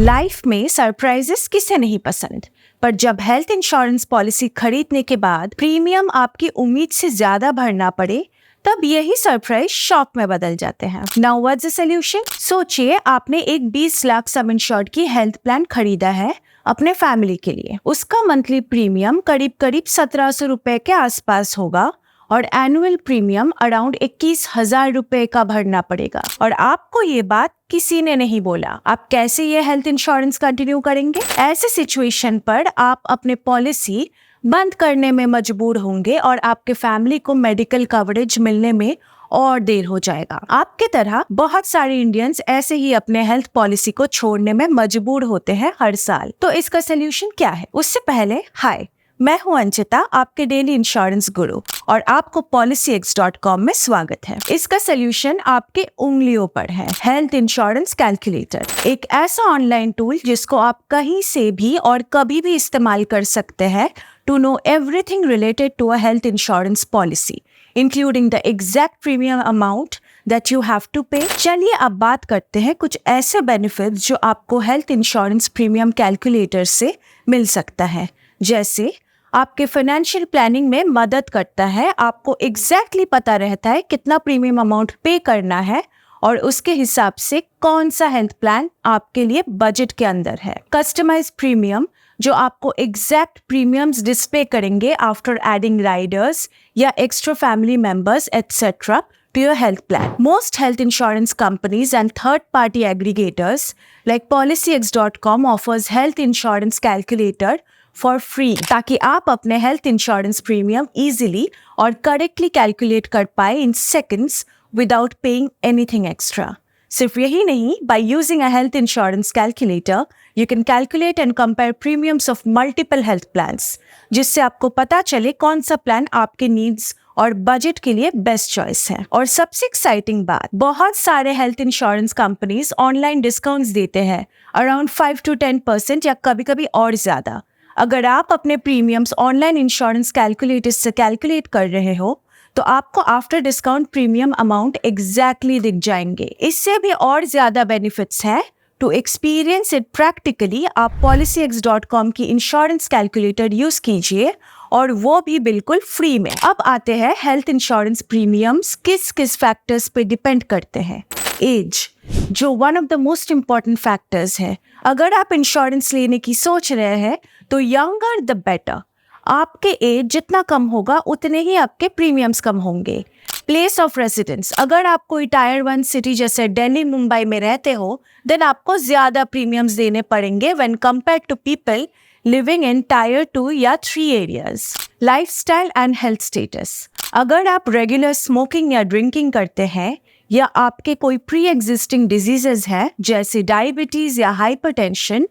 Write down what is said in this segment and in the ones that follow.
Life में surprises किसे नहीं पसंद, पर जब हेल्थ इंश्योरेंस पॉलिसी खरीदने के बाद प्रीमियम आपकी उम्मीद से ज्यादा भरना पड़े, तब यही सरप्राइज शॉक में बदल जाते हैं। Now what's the solution? सोचिए आपने एक 20 लाख सम इंश्योर्ड की हेल्थ प्लान खरीदा है अपने फैमिली के लिए। उसका मंथली प्रीमियम करीब 1700 रुपए के आसपास होगा और एनुअल प्रीमियम अराउंड 21,000 रुपए का भरना पड़ेगा। और आपको ये बात किसी ने नहीं बोला। आप कैसे ये हेल्थ इंश्योरेंस कंटिन्यू करेंगे? ऐसे सिचुएशन पर आप अपने पॉलिसी बंद करने में मजबूर होंगे और आपके फैमिली को मेडिकल कवरेज मिलने में और देर हो जाएगा। आपके तरह बहुत सारे इंडियंस ऐसे ही अपने हेल्थ पॉलिसी को छोड़ने में मजबूर होते हैं हर साल। तो इसका सोल्यूशन क्या है? उससे पहले हाय, मैं हूं अंचिता, आपके डेली इंश्योरेंस गुरु, और आपको policyx.com में स्वागत है। इसका सोल्यूशन आपके उंगलियों पर है। हेल्थ इंश्योरेंस कैलकुलेटर, एक ऐसा ऑनलाइन टूल जिसको आप कहीं से भी और कभी भी इस्तेमाल कर सकते हैं to know everything related to a health insurance policy, including the exact premium amount that you have to pay. चलिए अब बात करते हैं कुछ ऐसे बेनिफिट्स जो आपको हेल्थ इंश्योरेंस प्रीमियम कैलकुलेटर से मिल सकता है। जैसे आपके फाइनेंशियल प्लानिंग में मदद करता है। आपको एग्जैक्टली पता रहता है कितना प्रीमियम अमाउंट पे करना है और उसके हिसाब से कौन सा हेल्थ प्लान आपके लिए बजट के अंदर है। कस्टमाइज प्रीमियम, जो आपको एग्जैक्ट प्रीमियम्स डिस्प्ले करेंगे आफ्टर एडिंग राइडर्स या extra family members etcetera to your health plan. Most health insurance companies and third-party aggregators like policyx.com offers health insurance calculator for free, ताकि आप अपने health insurance premium easily और correctly calculate कर पाए इन seconds without paying anything extra. सिर्फ यही नहीं, by using a health insurance calculator you can calculate and compare premiums of multiple health plans, जिससे आपको पता चले कौन सा प्लान आपके नीड्स और बजट के लिए बेस्ट चॉइस है। और सबसे एक्साइटिंग बात, बहुत सारे health insurance companies online discounts देते हैं अराउंड 5 to 10% या कभी कभी और ज्यादा। अगर आप अपने प्रीमियम्स ऑनलाइन इंश्योरेंस कैलकुलेटर से कैलकुलेट कर रहे हो तो आपको after discount premium amount exactly दिख जाएंगे। इससे भी और ज्यादा बेनिफिट्स है। टू एक्सपीरियंस इट प्रैक्टिकली आप policyx.com की इंश्योरेंस कैलकुलेटर यूज कीजिए, और वो भी बिल्कुल फ्री में। अब आते हैं हेल्थ इंश्योरेंस प्रीमियम्स किस किस फैक्टर्स पे डिपेंड करते हैं। एज, जो one of the most important factors है। अगर आप इंश्योरेंस लेने की सोच रहे हैं तो यंगर द बेटर। आपके एज जितना कम होगा उतने ही आपके प्रीमियम्स कम होंगे। प्लेस ऑफ रेजिडेंस, अगर आप कोई टायर 1 सिटी जैसे दिल्ली मुंबई में रहते हो देन आपको ज्यादा प्रीमियम्स देने पड़ेंगे when compared to people living in tier 2 या 3 areas. Lifestyle and health status, अगर आप रेगुलर स्मोकिंग या ड्रिंकिंग करते हैं या आपके कोई प्री एग्जिस्टिंग डिजीजेस है जैसे डायबिटीज या हाइपरटेंशन,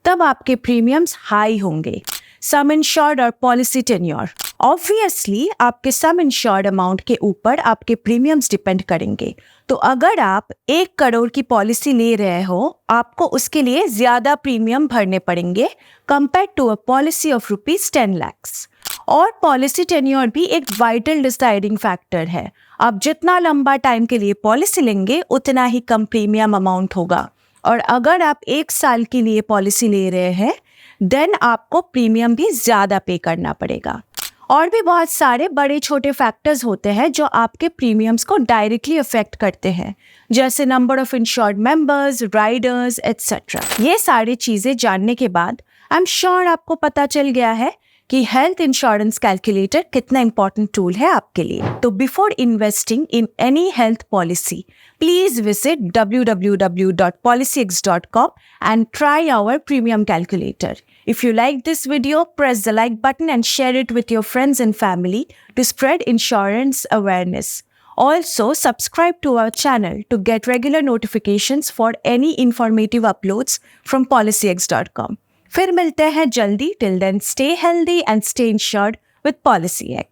तब आपके प्रीमियम्स हाई होंगे। सम इंश्योर्ड और पॉलिसी टेन्योर, ऑब्वियसली आपके सम इंश्योर्ड अमाउंट के ऊपर आपके प्रीमियम्स डिपेंड करेंगे। तो अगर आप 1 करोड़ की पॉलिसी ले रहे हो आपको उसके लिए ज्यादा प्रीमियम भरने पड़ेंगे compare to a policy of ₹10 lakhs। और पॉलिसी टेन्योर भी एक वाइटल डिसाइडिंग फैक्टर है। आप जितना लंबा टाइम के लिए पॉलिसी लेंगे उतना ही कम प्रीमियम अमाउंट होगा। और अगर आप 1 साल के लिए पॉलिसी ले रहे हैं देन आपको प्रीमियम भी ज्यादा पे करना पड़ेगा। और भी बहुत सारे बड़े छोटे फैक्टर्स होते हैं जो आपके प्रीमियम्स को डायरेक्टली अफेक्ट करते हैं, जैसे number of insured members, Riders etcetera. ये सारी चीजें जानने के बाद आई एम श्योर आपको पता चल गया है कि हेल्थ इंश्योरेंस कैलकुलेटर कितना इंपॉर्टेंट टूल है आपके लिए। तो before investing in any health policy, please visit www.policyx.com and try our premium calculator. If you like this video, press the like button and share it with your friends and family to spread insurance awareness. Also, subscribe to our channel to get regular notifications for any informative uploads from policyx.com. फिर मिलते हैं जल्दी। Till then, stay healthy and stay insured with PolicyX.